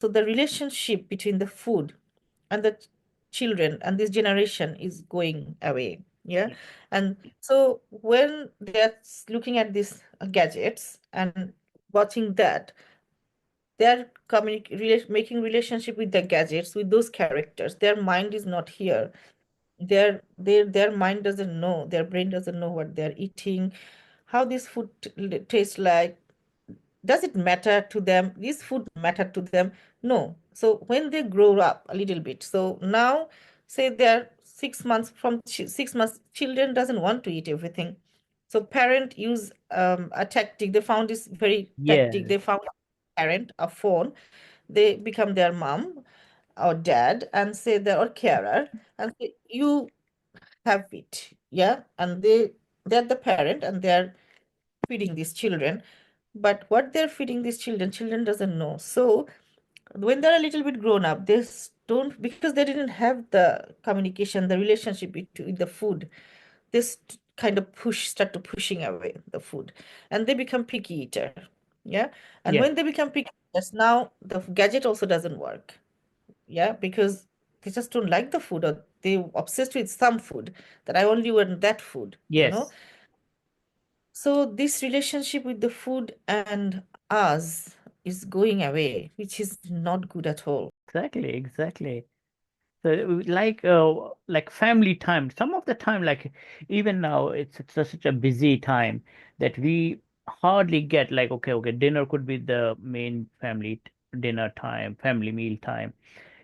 So the relationship between the food and the children and this generation is going away. Yeah. Yeah. And so when they're looking at these gadgets and watching that, they're making relationship with the gadgets, with those characters. Their mind is not here. Their mind doesn't know, their brain doesn't know what they're eating, how this food tastes like. Does it matter to them? This food matter to them? No. So when they grow up a little bit, so now say they're 6 months, from 6 months, children doesn't want to eat everything. So parent use a tactic. They found this very tactic. Yes. They found a parent, a phone. They become their mom or dad and say they're or carer and say you have it. Yeah. And they're the parent and they're feeding these children, but what they're feeding these children doesn't know. So when they're a little bit grown up, don't, because they didn't have the communication, the relationship with the food, they kind of start to pushing away the food, and they become picky eater. Yeah. And Yes. when they become picky eaters, now the gadget also doesn't work. Yeah, because they just don't like the food, or they obsessed with some food, that I only want that food. Yes. So this relationship with the food and us is going away, which is not good at all. Exactly. Exactly. So like family time. Some of the time, like even now, it's such a busy time that we hardly get like okay, dinner could be the main family dinner time, family meal time.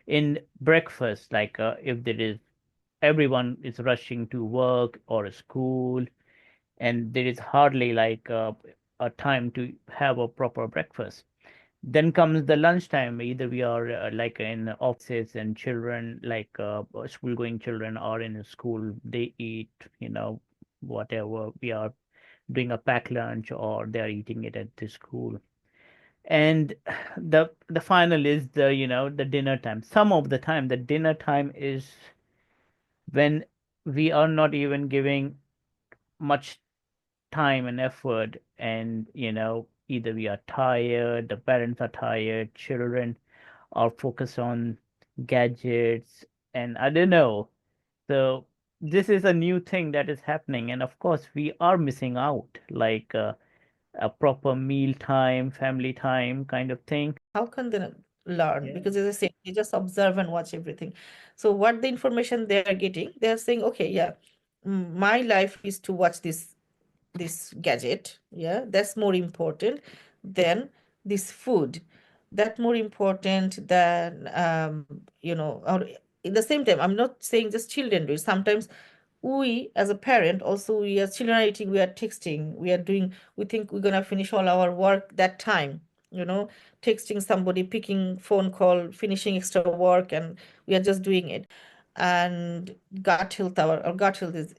In breakfast, like if there is everyone is rushing to work or school, and there is hardly like a time to have a proper breakfast. Then comes the lunchtime. Either we are like in offices and children, like school going children are in school, they eat, whatever we are doing a packed lunch or they are eating it at the school. And the final is the dinner time. Some of the time, the dinner time is when we are not even giving much time and effort, and either we are tired, the parents are tired, children are focused on gadgets, and I don't know. So this is a new thing that is happening, and of course we are missing out, like a proper meal time, family time kind of thing. How can they learn? Yeah. Because as I said, they just observe and watch everything. So what the information they are getting, they are saying, okay, yeah, my life is to watch this gadget. Yeah, that's more important than this food. That more important than or at the same time, I'm not saying just children do it. Sometimes we as a parent also, we as children are eating, we are texting, we think we're gonna finish all our work that time, you know texting somebody, picking phone call, finishing extra work, and we are just doing it. And our gut health is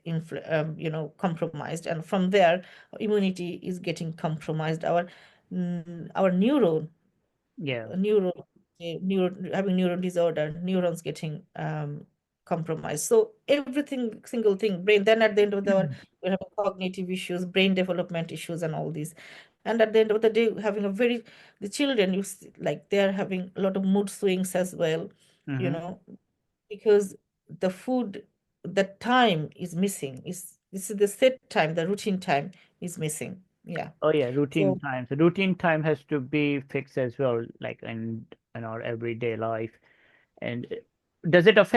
compromised, and from there immunity is getting compromised. Our Yeah. neuro, having neuron disorder, neurons getting compromised. So everything, single thing, brain. Then at the end of the hour, we're having cognitive issues, brain development issues, and all these. And at the end of the day, having the children, like they're having a lot of mood swings as well, you Mm-hmm. know, because the food, the time is missing. This is the set time, the routine time is missing. Yeah. Oh yeah, routine So time. So routine time has to be fixed as well, like in our everyday life. And does it affect